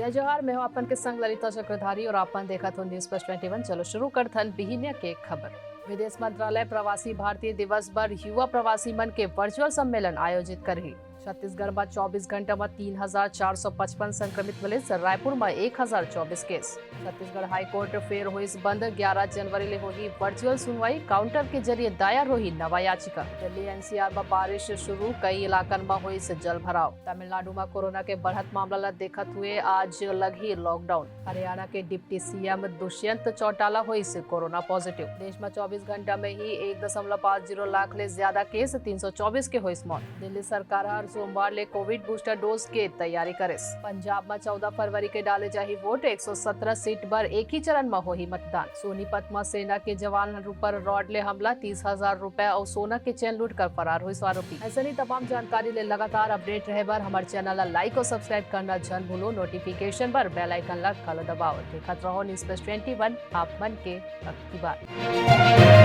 जय जोहार, मैं हूं अपन के संग ललिता चक्रधारी और अपन देखा तो न्यूज प्लस 21। चलो शुरू कर थन बिहिनिया के खबर। विदेश मंत्रालय प्रवासी भारतीय दिवस पर युवा प्रवासी मन के वर्चुअल सम्मेलन आयोजित करी। छत्तीसगढ़ में 24 घंटा में 3,455 संक्रमित मिले, रायपुर में 1,024 केस। छत्तीसगढ़ हाईकोर्ट फेर हुई बंद, 11 जनवरी ले होगी वर्चुअल सुनवाई, काउंटर के जरिए दायर हुई नवा याचिका। दिल्ली एनसीआर में बारिश शुरू, कई इलाकन में हुई जल भराव। तमिलनाडु में कोरोना के बढ़त मामला ला देखत हुए आज लगी लॉकडाउन। हरियाणा के डिप्टी सीएम दुष्यंत चौटाला हुई से कोरोना पॉजिटिव। देश में 24 घंटा में ही 1.50 लाख ले ज्यादा केस, 324 के हुई मौत। दिल्ली सरकार हर सोमवार ले कोविड बूस्टर डोज के तैयारी करे। पंजाब में 14 फरवरी के डाले जाही वोट, 117 सीट पर एक ही चरण में होही मतदान। सोनीपत में सेना के जवान पर रॉड ले हमला, 30,000 रुपए और सोना के चैन लूट कर फरार हुई आरोपी। ऐसे ही तमाम जानकारी ले लगातार अपडेट रहे बर हमारे चैनल ला लाइक और सब्सक्राइब करना जन भूलो। नोटिफिकेशन पर बेल आइकन ला कल दबाओ। देखत रहो न्यूज़ प्लस 21, आप मन के बात।